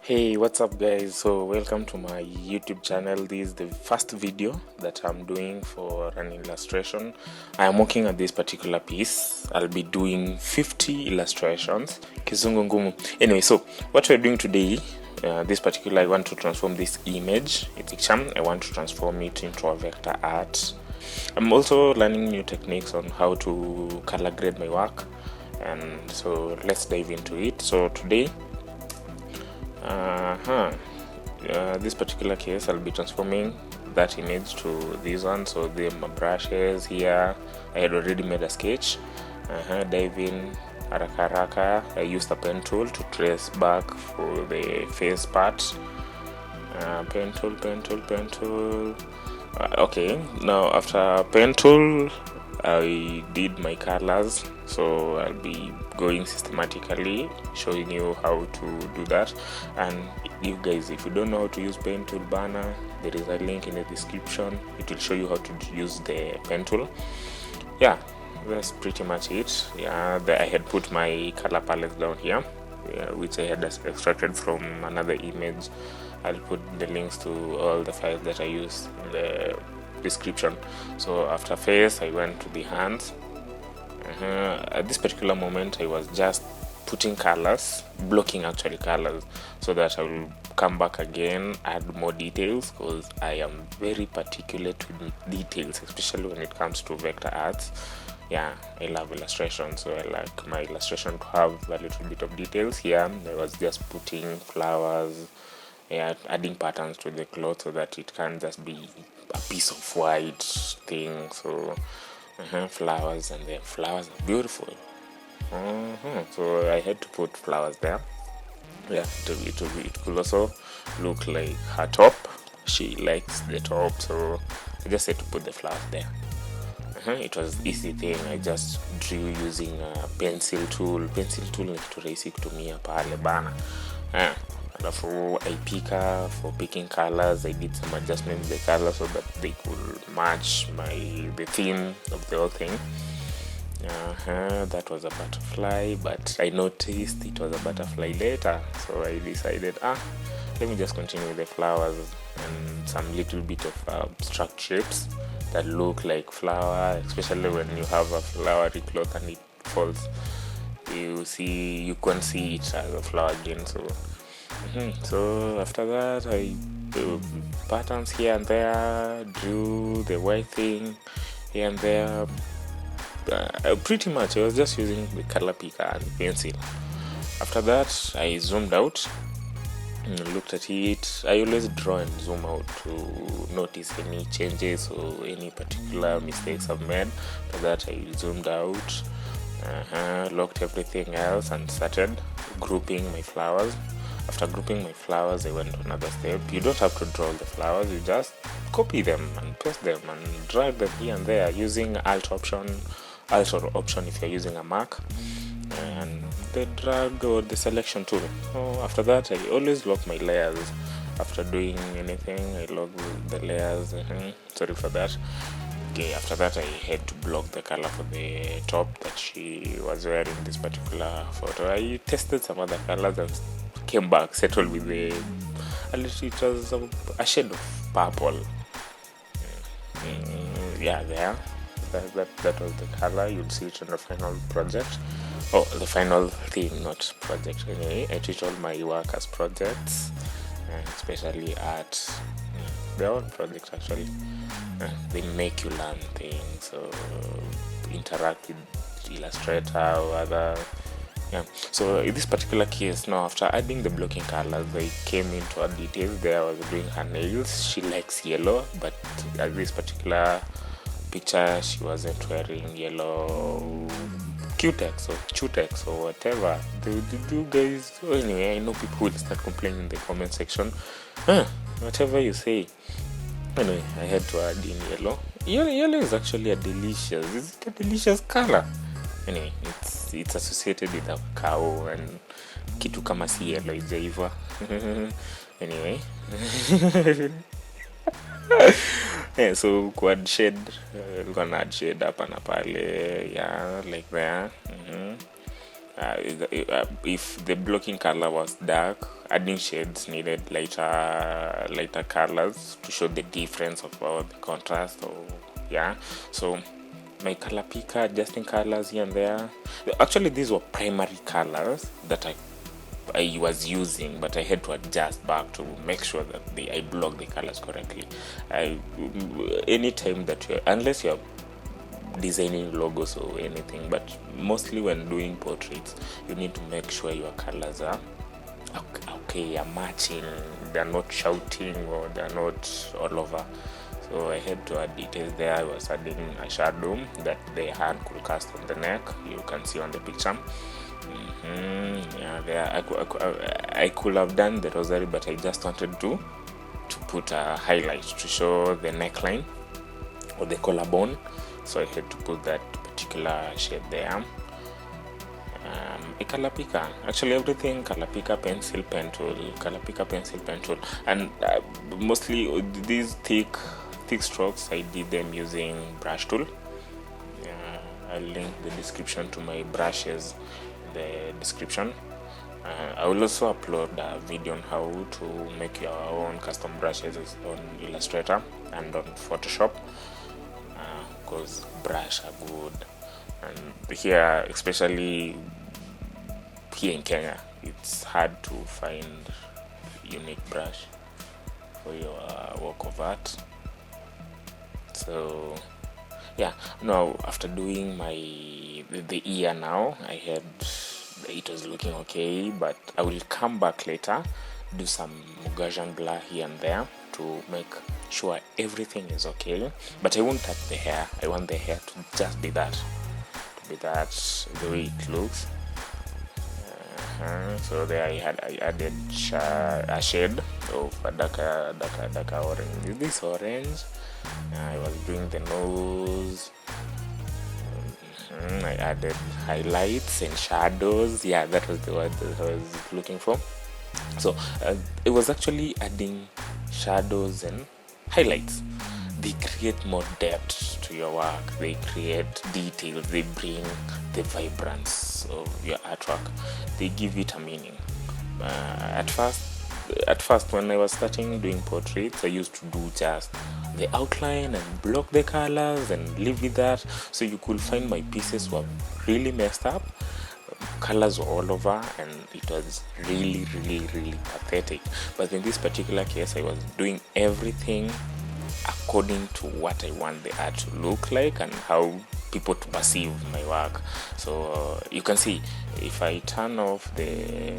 Hey, what's up guys? So welcome to my YouTube channel. This is the first video that I'm doing for an illustration. I am working at this particular piece. I'll be doing 50 illustrations. Kizungu ngumu. Anyway, so what we're doing today, this particular, I want to transform this image, a picture. I want to transform it into a vector art. I'm also learning new techniques on how to color grade my work, and so let's dive into it. So today, this particular case, I'll be transforming that image to this one. So the brushes here, I had already made a sketch. Dive in, haraka haraka. I used a pen tool to trace back for the face part. Pen tool. Okay, now after pen tool, I did my colors, so I'll be going systematically showing you how to do that. And you guys, if you don't know how to use pen tool banner, there is a link in the description. It will show you how to use the pen tool. Yeah, that's pretty much it. Yeah, I had put my color palette down here, which I had extracted from another image. I'll put the links to all the files that I use in the description. So after face, I went to BEHANCE. At this particular moment, I was just putting colors, blocking actually colors, so that I will come back again, add more details, because I am very particular with details, especially when it comes to vector arts. Yeah, I love illustration, so I like my illustration to have a little bit of details. Here I was just putting flowers, yeah, adding patterns to the cloth so that it can't just be a piece of white thing. So flowers, and the flowers are beautiful. So I had to put flowers there. Yeah, it could also look like her top. She likes the top, so I just had to put the flowers there. It was easy thing. I just drew using a pencil tool ni kitu rahisi kutumia pale bana. Alafu I picker for picking colors. I did some adjustments the colors so that they could match the theme of the whole thing. That was a butterfly, but I noticed it was a butterfly later, so I decided let me just continue with the flowers and some little bit of abstract shapes that look like flower, especially when you have a flowery cloth and it falls, you can't see it as a flower again. So after that, I do patterns here and there, drew the white thing here and there. Pretty much I was just using the color picker and pencil. After that, I zoomed out and looked at it. I always draw and zoom out to notice any changes or any particular mistakes I've made. After that, I zoomed out, locked everything else, and started grouping my flowers. After grouping my flowers, I went to another step. You don't have to draw the flowers, you just copy them and paste them and drag them here and there using Alt option if you're using a Mac, and the drag or the selection tool. After that, I always lock my layers. After doing anything, I lock the layers. Sorry for that. Okay, after that, I had to block the color for the top that she was wearing this particular photo. I tested some other colors and came back, settled with it was a shade of purple. Yeah, there. That was the color. You'll see it on the final project. The final thing, not project. Anyway, I treat all my work as projects, especially art. They're all projects actually. They make you learn things, so interact with Illustrator or other. Yeah. So in this particular case, now after adding the blocking colors, I came into a details. There I was doing her nails. She likes yellow, but at this particular picture she wasn't wearing yellow Q-Tex or whatever. Do you guys? Anyway, I know people will start complaining in the comment section. Whatever you say. Anyway, I had to add in yellow. Yellow is actually a delicious color. Anyway, it's associated with a cow and kitu kama si yellow ijaiva. Anyway. Yeah, so quad shade, we're gonna add shade up and pale, yeah, like there. if the blocking color was dark, adding shades needed lighter colors to show the difference of the contrast. Or yeah, so my color picker, adjusting colors here and there. Actually, these were primary colors that I was using, but I had to adjust back to make sure that I block the colors correctly. Anytime that unless you're designing logos or anything, but mostly when doing portraits, you need to make sure your colors are okay, are matching, they're not shouting or they're not all over. So I had to add details there. I was adding a shadow that the hand could cast on the neck. You can see on the picture. Yeah, there I could have done the rosary, but I just wanted to put a highlight to show the neckline or the collarbone. So I had to put that particular shade there. A color picker, actually everything color picker, pencil, pen tool, color picker, pencil, pen tool, and mostly these thick strokes I did them using brush tool. I'll link the description to my brushes in the description. I will also upload a video on how to make your own custom brushes on Illustrator and on Photoshop, because brush are good. And here, especially here in Kenya, it's hard to find unique brush for your work of art. So yeah, now after doing the ear, now it was looking okay, but I will come back later, do some Gaussian blur here and there to make sure everything is okay. But I won't touch the hair. I want the hair to just be that, the way it looks. So there I added a shade of a darker orange. This orange. I was doing the nose. I added highlights and shadows. Yeah, that was the word that I was looking for. So it was actually adding shadows and highlights. They create more depth to your work. They create details. They bring the vibrance of your artwork. They give it a meaning. At first, when I was starting doing portraits, I used to do just the outline and block the colors and live with that. So you could find my pieces were really messed up. Colors were all over, and it was really pathetic. But in this particular case, I was doing everything according to what I want the art to look like and how people to perceive my work. So you can see, if I turn off the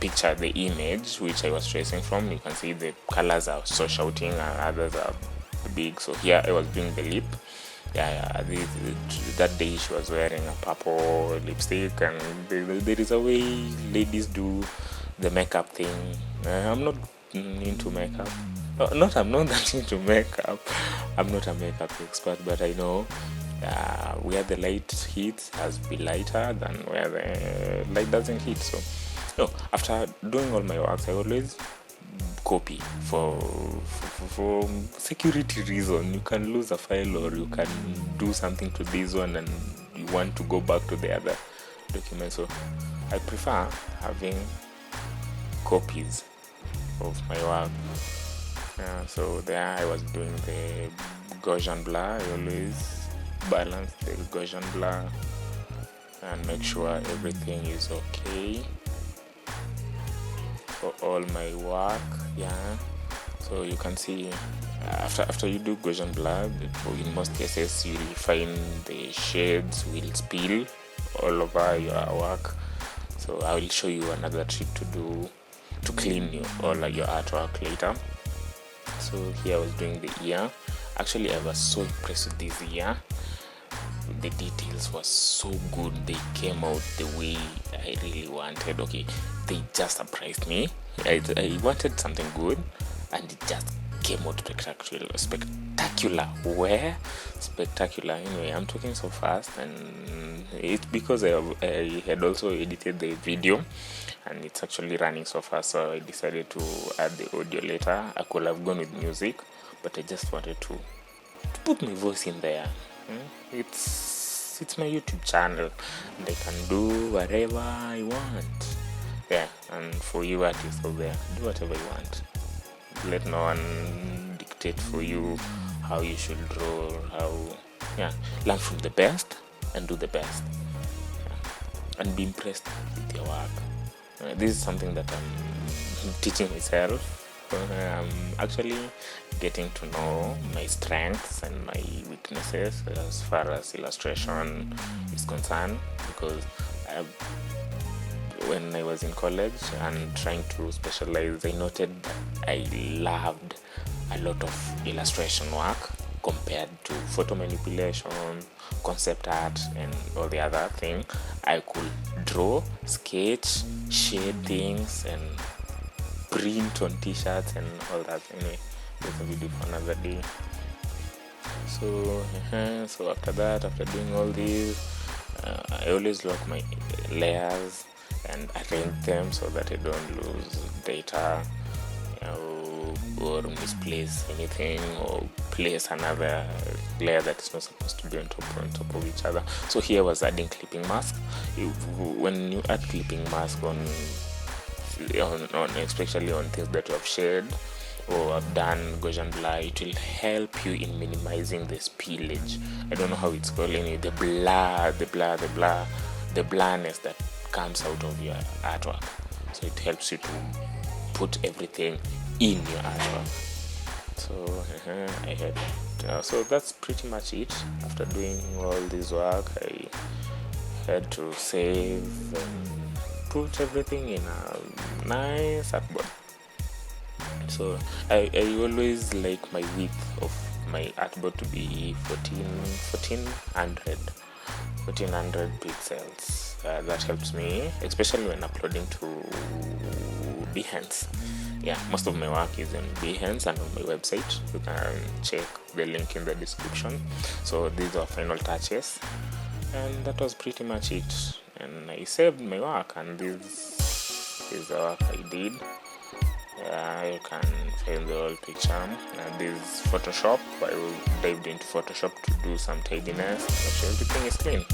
picture, the image which I was tracing from, you can see the colors are so shouting and others are big. So here I was doing the lip. That day she was wearing a purple lipstick, and there is a way ladies do the makeup thing. I'm not into makeup. I'm not that into makeup. I'm not a makeup expert, but I know where the light hits has to be lighter than where the light doesn't hit. So after doing all my works, I always copy for security reason. You can lose a file, or you can do something to this one and you want to go back to the other document. So I prefer having copies of my work. So there I was doing the Gaussian blur. I always balance the Gaussian blur and make sure everything is okay for all my work. So you can see after you do Gaussian blur, in most cases you'll find the shades will spill all over your work. So I will show you another trick to do to clean all your artwork later. So here I was doing the ear. Actually, I was so impressed with this ear. The details were so good. They came out the way I really wanted. Okay, they just surprised me. I wanted something good, and it just came out spectacular. Where? Spectacular. Anyway, I'm talking so fast, and it's because I had also edited the video, and it's actually running so fast, so I decided to add the audio later. I could have gone with music, but I just wanted to put my voice in there. It's it's my YouTube channel, and I can do whatever I want. Yeah, and for you artists out there, do whatever you want. Let no one dictate for you how you should draw, learn from the best and do the best, and be impressed with your work. This is something that I'm teaching myself. I'm actually getting to know my strengths and my weaknesses as far as illustration is concerned, because when I was in college and trying to specialize, I noted that I loved a lot of illustration work compared to photo manipulation, concept art, and all the other thing. I could draw, sketch, shade things, and print on t-shirts and all that. Anyway, that's a video for another day. So after that, after doing all these, I always lock my layers and arrange them so that I don't lose data, or misplace anything, or place another layer that is not supposed to be on top of each other. So here was adding clipping mask. When you add clipping mask on especially on things that you have shared or have done Gaussian blur, it will help you in minimizing the spillage. I don't know how it's called, the blurriness that comes out of your artwork. So it helps you to put everything in your artwork. So I had so that's pretty much it. After doing all this work, I had to save and put everything in a nice artboard. So I always like my width of my artboard to be 1400 pixels. That helps me, especially when uploading to BEHANCE. Yeah, most of my work is in BEHANCE and on my website. You can check the link in the description. So these are final touches, and that was pretty much it. And I saved my work, and this is the work I did. You can find the whole picture. And this is Photoshop. I dived into Photoshop to do some tidiness, make sure everything is clean.